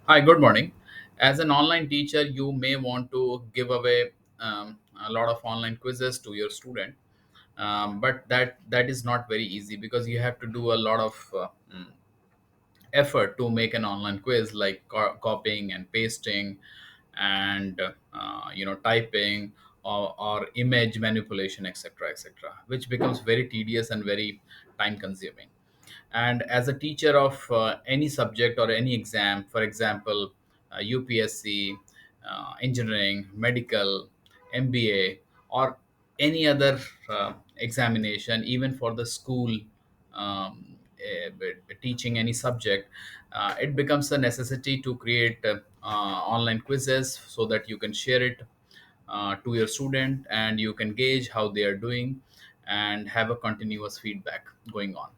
Hi, good morning. As an online teacher, you may want to give away a lot of online quizzes to your student, but that is not very easy because you have to do a lot of effort to make an online quiz, like copying and pasting, and typing, or image manipulation, etc., etc., which becomes very tedious and very time consuming. And as a teacher of any subject or any exam, for example, UPSC, engineering, medical, MBA, or any other examination, even for the school, teaching any subject, it becomes a necessity to create online quizzes so that you can share it to your student and you can gauge how they are doing and have a continuous feedback going on.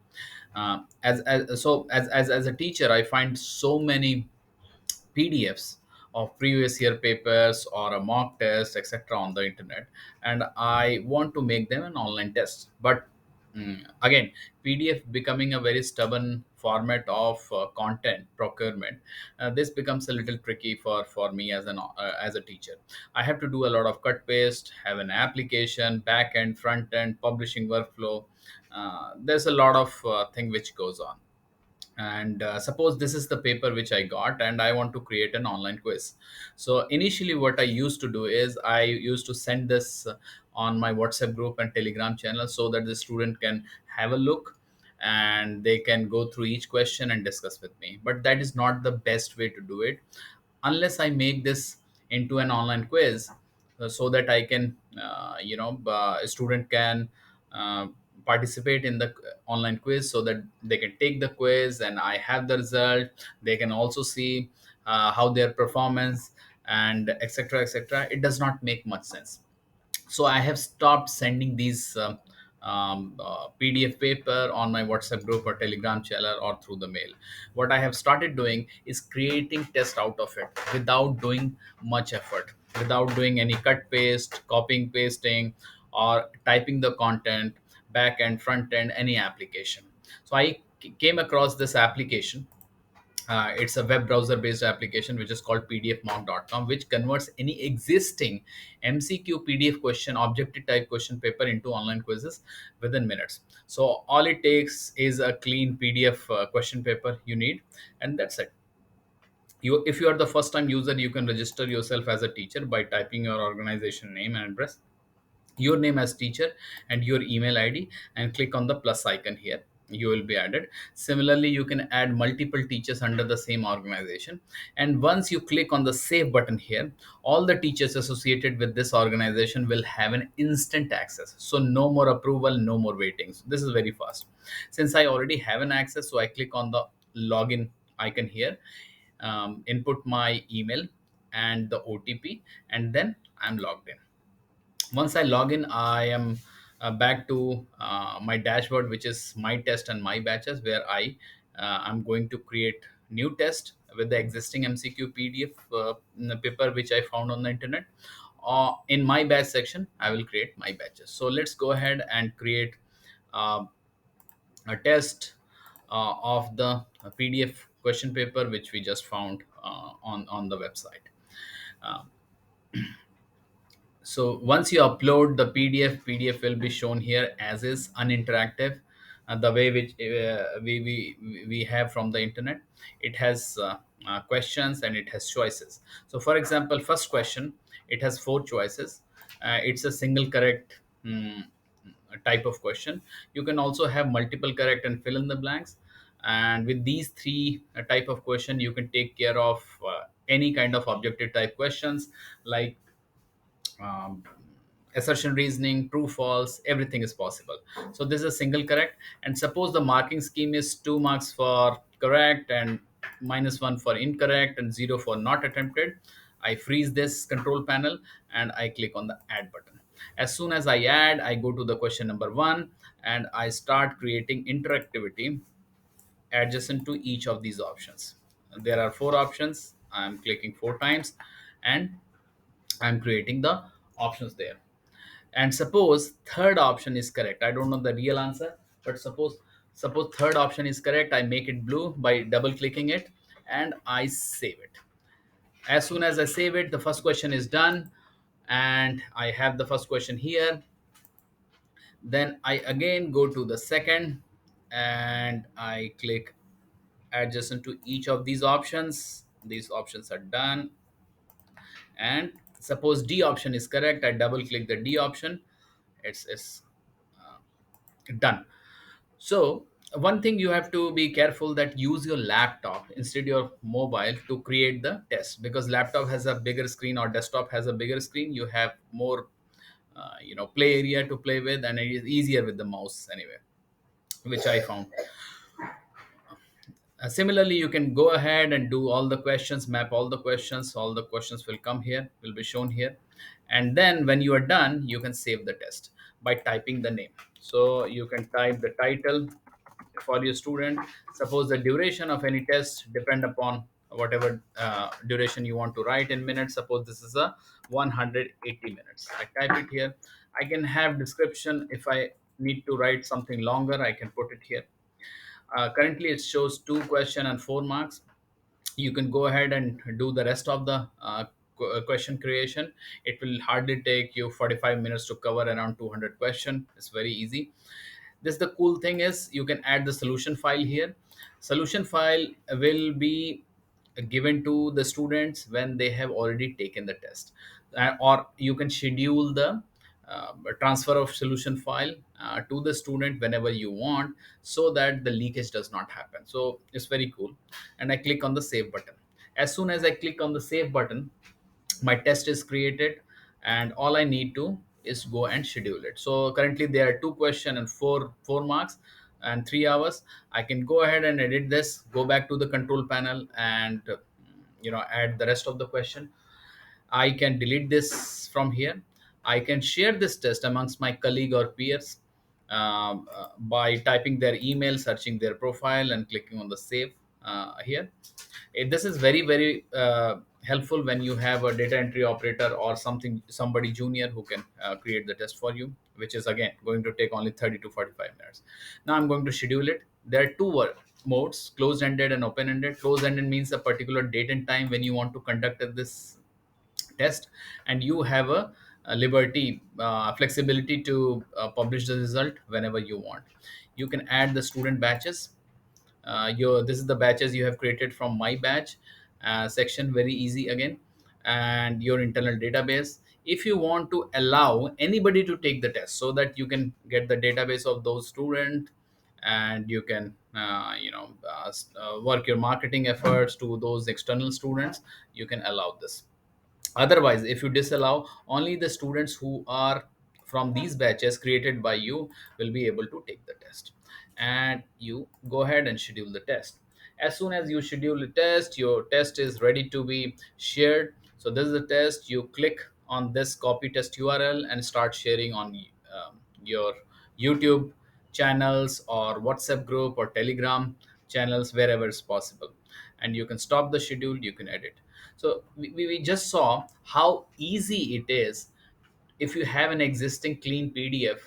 As a teacher, I find so many PDFs of previous year papers or a mock test, etc., on the internet, and I want to make them an online test. But again, PDF becoming a very stubborn format of content procurement, this becomes a little tricky for me as a teacher. I have to do a lot of cut paste, have an application, back end, front end, publishing workflow. There's a lot of thing which goes on. And suppose this is the paper which I got and I want to create an online quiz. So initially what I used to do is I used to send this on my WhatsApp group and Telegram channel so that the student can have a look and they can go through each question and discuss with me. But that is not the best way to do it unless I make this into an online quiz, so that I can, a student can uh, participate in the online quiz so that they can take the quiz and I have the result. They can also see how their performance and etc., etc. It does not make much sense. So I have stopped sending these PDF paper on my WhatsApp group or Telegram channel or through the mail. What I have started doing is creating test out of it without doing much effort, without doing any cut paste, copying, pasting, or typing the content, back end, front end, any application. So I came across this application. It's a web browser based application which is called pdfmock.com, which converts any existing MCQ PDF question, objective type question paper into online quizzes within minutes. So all it takes is a clean PDF question paper you need, and that's it. If you are the first time user, you can register yourself as a teacher by typing your organization name and address, your name as teacher, and your email ID, and click on the plus icon here. You will be added. Similarly, you can add multiple teachers under the same organization, and once you click on the save button here, all the teachers associated with this organization will have an instant access. So no more approval, no more waiting. So this is very fast. Since I already have an access, so I click on the login icon here, input my email and the OTP, and then I'm logged in. Once I log in, I am back to my dashboard, which is my test and my batches, where I'm going to create new test with the existing MCQ PDF paper which I found on the internet. In my batch section, I will create my batches. So let's go ahead and create uh, a test of the PDF question paper which we just found on the website. Um, so once you upload the PDF will be shown here as is, uninteractive, the way which we have from the internet. It has questions and it has choices. So for example, first question, it has four choices. It's a single correct type of question. You can also have multiple correct and fill in the blanks. And with these three type of question, you can take care of any kind of objective type questions, like um, assertion reasoning, true false, everything is possible. So this is a single correct. And suppose the marking scheme is 2 marks for correct and -1 for incorrect and 0 for not attempted. I freeze this control panel and I click on the add button. As soon as I add, I go to the question number 1 and I start creating interactivity adjacent to each of these options. There are four options. I'm clicking four times and I'm creating the options there. And suppose third option is correct. I don't know the real answer, but suppose third option is correct. I make it blue by double clicking it, and I save it. As soon as I save it, the first question is done, and I have the first question here. Then I again go to the second, and I click adjacent to each of these options. These options are done, and suppose D option is correct, I double click the D option. It's done. So one thing you have to be careful, that use your laptop instead of mobile to create the test, because laptop has a bigger screen or desktop has a bigger screen. You have more play area to play with, and it is easier with the mouse anyway, which I found. Similarly, you can go ahead and do all the questions, map all the questions will come here, will be shown here. And then when you are done, you can save the test by typing the name. So you can type the title for your student. Suppose the duration of any test depend upon whatever duration you want to write in minutes. Suppose this is a 180 minutes. I type it here. I can have description. If I need to write something longer, I can put it here. Currently, it shows 2 question and 4 marks. You can go ahead and do the rest of the question creation. It will hardly take you 45 minutes to cover around 200 question. It's very easy. This the cool thing is, you can add the solution file here. Solution file will be given to the students when they have already taken the test. Or you can schedule the transfer of solution file to the student whenever you want, so that the leakage does not happen. So it's very cool. And I click on the save button. As soon as I click on the save button, my test is created, and all I need to is go and schedule it. So currently there are 2 question and four marks and 3 hours. I can go ahead and edit this, go back to the control panel, and add the rest of the question. I can delete this from here. I can share this test amongst my colleague or peers by typing their email, searching their profile, and clicking on the save here. This is very, very helpful when you have a data entry operator or somebody junior who can create the test for you, which is again going to take only 30 to 45 minutes. Now I'm going to schedule it. There are two modes: closed-ended and open-ended. Closed-ended means a particular date and time when you want to conduct this test, and you have a liberty, flexibility to publish the result whenever you want. You can add the student batches. Your This is the batches you have created from my batch section, very easy again. And your internal database, if you want to allow anybody to take the test, so that you can get the database of those students, and you can work your marketing efforts to those external students, you can allow this. Otherwise, if you disallow, only the students who are from these batches created by you will be able to take the test. And you go ahead and schedule the test. As soon as you schedule the test, your test is ready to be shared. So this is the test. You click on this copy test URL and start sharing on your YouTube channels or WhatsApp group or Telegram channels, wherever it's possible. And you can stop the schedule, you can edit. So we just saw how easy it is, if you have an existing clean PDF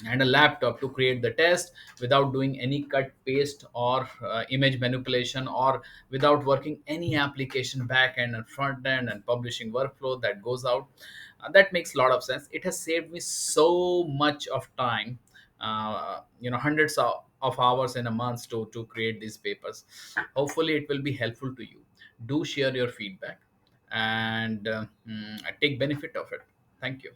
and a laptop, to create the test without doing any cut paste or image manipulation, or without working any application back end and front end and publishing workflow that goes out. That makes a lot of sense. It has saved me so much of time, hundreds of hours in a month to create these papers. Hopefully it will be helpful to you. Do share your feedback, and take benefit of it. Thank you.